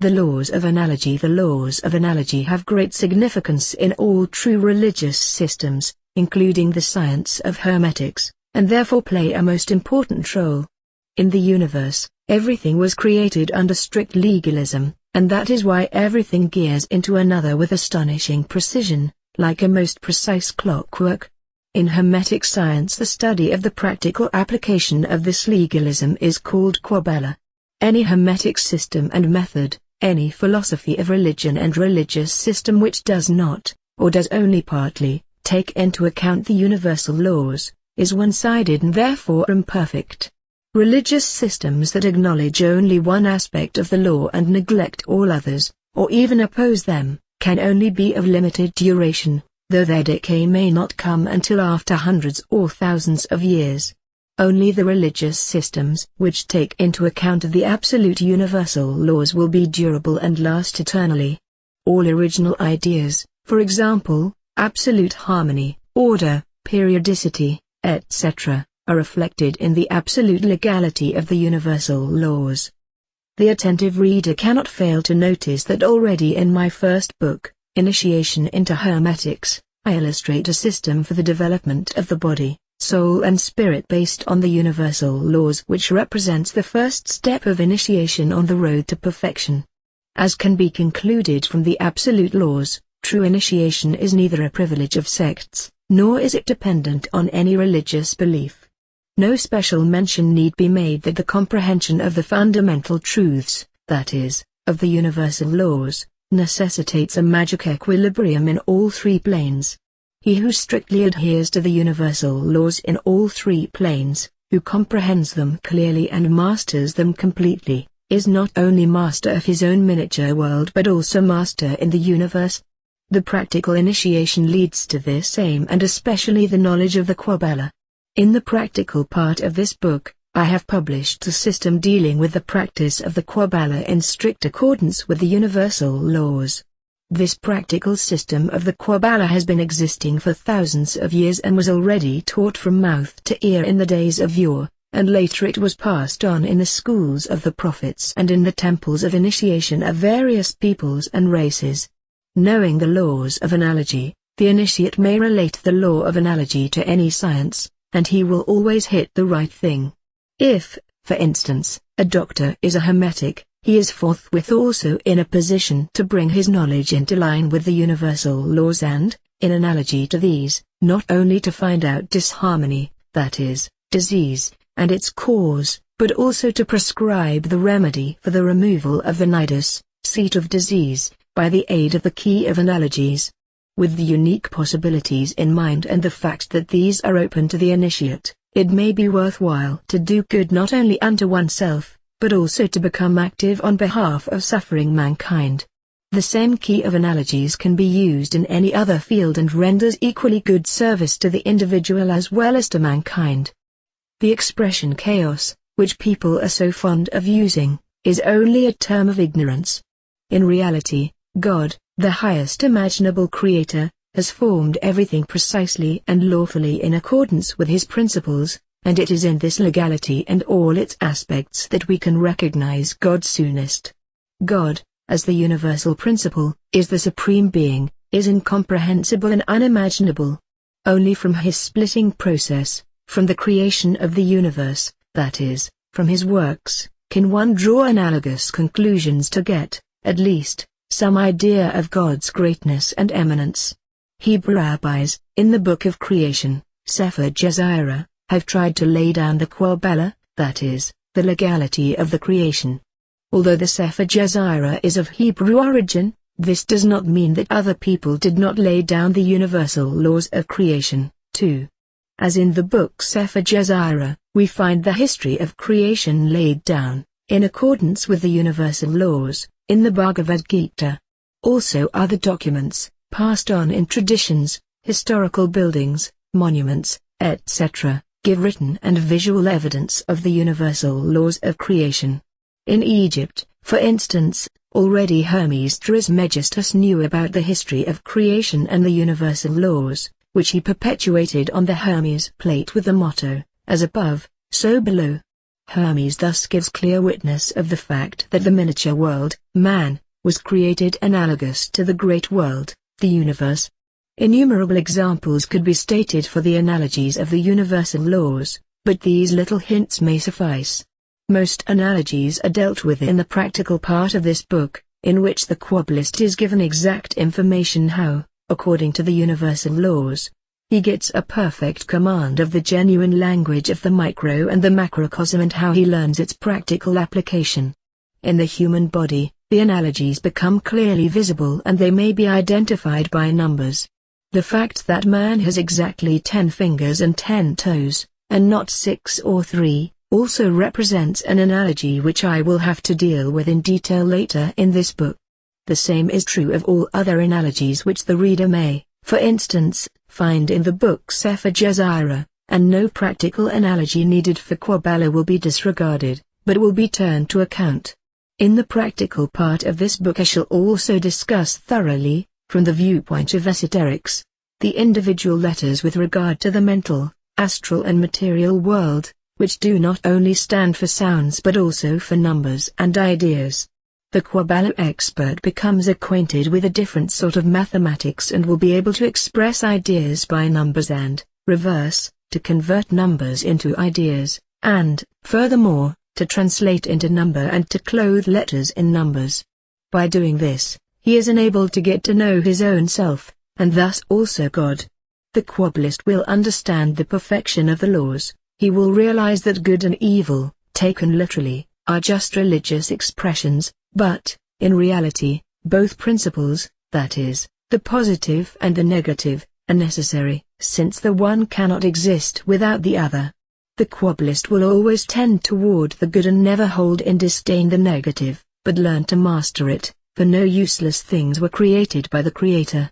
The laws of analogy. The laws of analogy have great significance in all true religious systems, including the science of Hermetics, and therefore play a most important role. In the universe, everything was created under strict legalism, and that is why everything gears into another with astonishing precision, like a most precise clockwork. In Hermetic science, the study of the practical application of this legalism is called QUABBALAH. Any Hermetic system and method, any philosophy of religion and religious system which does not, or does only partly, take into account the universal laws, is one-sided and therefore imperfect. Religious systems that acknowledge only one aspect of the law and neglect all others, or even oppose them, can only be of limited duration, though their decay may not come until after hundreds or thousands of years. Only the religious systems which take into account the absolute universal laws will be durable and last eternally. All original ideas, for example, absolute harmony, order, periodicity, etc., are reflected in the absolute legality of the universal laws. The attentive reader cannot fail to notice that already in my first book, Initiation into Hermetics, I illustrate a system for the development of the body, soul and spirit based on the universal laws, which represents the first step of initiation on the road to perfection. As can be concluded from the absolute laws, true initiation is neither a privilege of sects, nor is it dependent on any religious belief. No special mention need be made that the comprehension of the fundamental truths, that is, of the universal laws, necessitates a magic equilibrium in all three planes. He who strictly adheres to the universal laws in all three planes, who comprehends them clearly and masters them completely, is not only master of his own miniature world but also master in the universe. The practical initiation leads to this aim, and especially the knowledge of the QUABBALAH. In the practical part of this book, I have published a system dealing with the practice of the QUABBALAH in strict accordance with the universal laws. This practical system of the QUABBALAH has been existing for thousands of years and was already taught from mouth to ear in the days of yore, and later it was passed on in the schools of the prophets and in the temples of initiation of various peoples and races. Knowing the laws of analogy, the initiate may relate the law of analogy to any science, and he will always hit the right thing. If, for instance, a doctor is a Hermetic, he is forthwith also in a position to bring his knowledge into line with the universal laws and, in analogy to these, not only to find out disharmony, that is, disease, and its cause, but also to prescribe the remedy for the removal of the nidus, seat of disease, by the aid of the key of analogies. With the unique possibilities in mind and the fact that these are open to the initiate, it may be worthwhile to do good not only unto oneself, but also to become active on behalf of suffering mankind. The same key of analogies can be used in any other field and renders equally good service to the individual as well as to mankind. The expression chaos, which people are so fond of using, is only a term of ignorance. In reality, God, the highest imaginable creator, has formed everything precisely and lawfully in accordance with his principles, and it is in this legality and all its aspects that we can recognize God soonest. God, as the universal principle, is the supreme being, is incomprehensible and unimaginable. Only from his splitting process, from the creation of the universe, that is, from his works, can one draw analogous conclusions to get, at least, some idea of God's greatness and eminence. Hebrew rabbis, in the Book of Creation, Sefer Jezirah, have tried to lay down the QUABBALAH, that is, the legality of the creation. Although the Sefer Jezirah is of Hebrew origin, this does not mean that other people did not lay down the universal laws of creation, too. As in the book Sefer Jezirah, we find the history of creation laid down, in accordance with the universal laws, in the Bhagavad Gita. Also other documents, passed on in traditions, historical buildings, monuments, etc., give written and visual evidence of the universal laws of creation. In Egypt, for instance, already Hermes Trismegistus knew about the history of creation and the universal laws, which he perpetuated on the Hermes plate with the motto, as above, so below. Hermes thus gives clear witness of the fact that the miniature world, man, was created analogous to the great world, the universe. Innumerable examples could be stated for the analogies of the universal laws, but these little hints may suffice. Most analogies are dealt with in the practical part of this book, in which the QUABBALIST is given exact information how, according to the universal laws, he gets a perfect command of the genuine language of the micro and the macrocosm and how he learns its practical application. In the human body, the analogies become clearly visible and they may be identified by numbers. The fact that man has exactly 10 fingers and 10 toes, and not 6 or 3, also represents an analogy which I will have to deal with in detail later in this book. The same is true of all other analogies which the reader may, for instance, find in the book Sefer Jezira, and no practical analogy needed for QUABBALAH will be disregarded, but will be turned to account. In the practical part of this book I shall also discuss thoroughly, from the viewpoint of esoterics, the individual letters with regard to the mental, astral and material world, which do not only stand for sounds but also for numbers and ideas. The QUABBALAH expert becomes acquainted with a different sort of mathematics and will be able to express ideas by numbers and, reverse, to convert numbers into ideas, and, furthermore, to translate into number and to clothe letters in numbers. By doing this, he is enabled to get to know his own self, and thus also God. The QUABBALIST will understand the perfection of the laws. He will realize that good and evil, taken literally, are just religious expressions, but, in reality, both principles, that is, the positive and the negative, are necessary, since the one cannot exist without the other. The QUABBALIST will always tend toward the good and never hold in disdain the negative, but learn to master it, for no useless things were created by the Creator.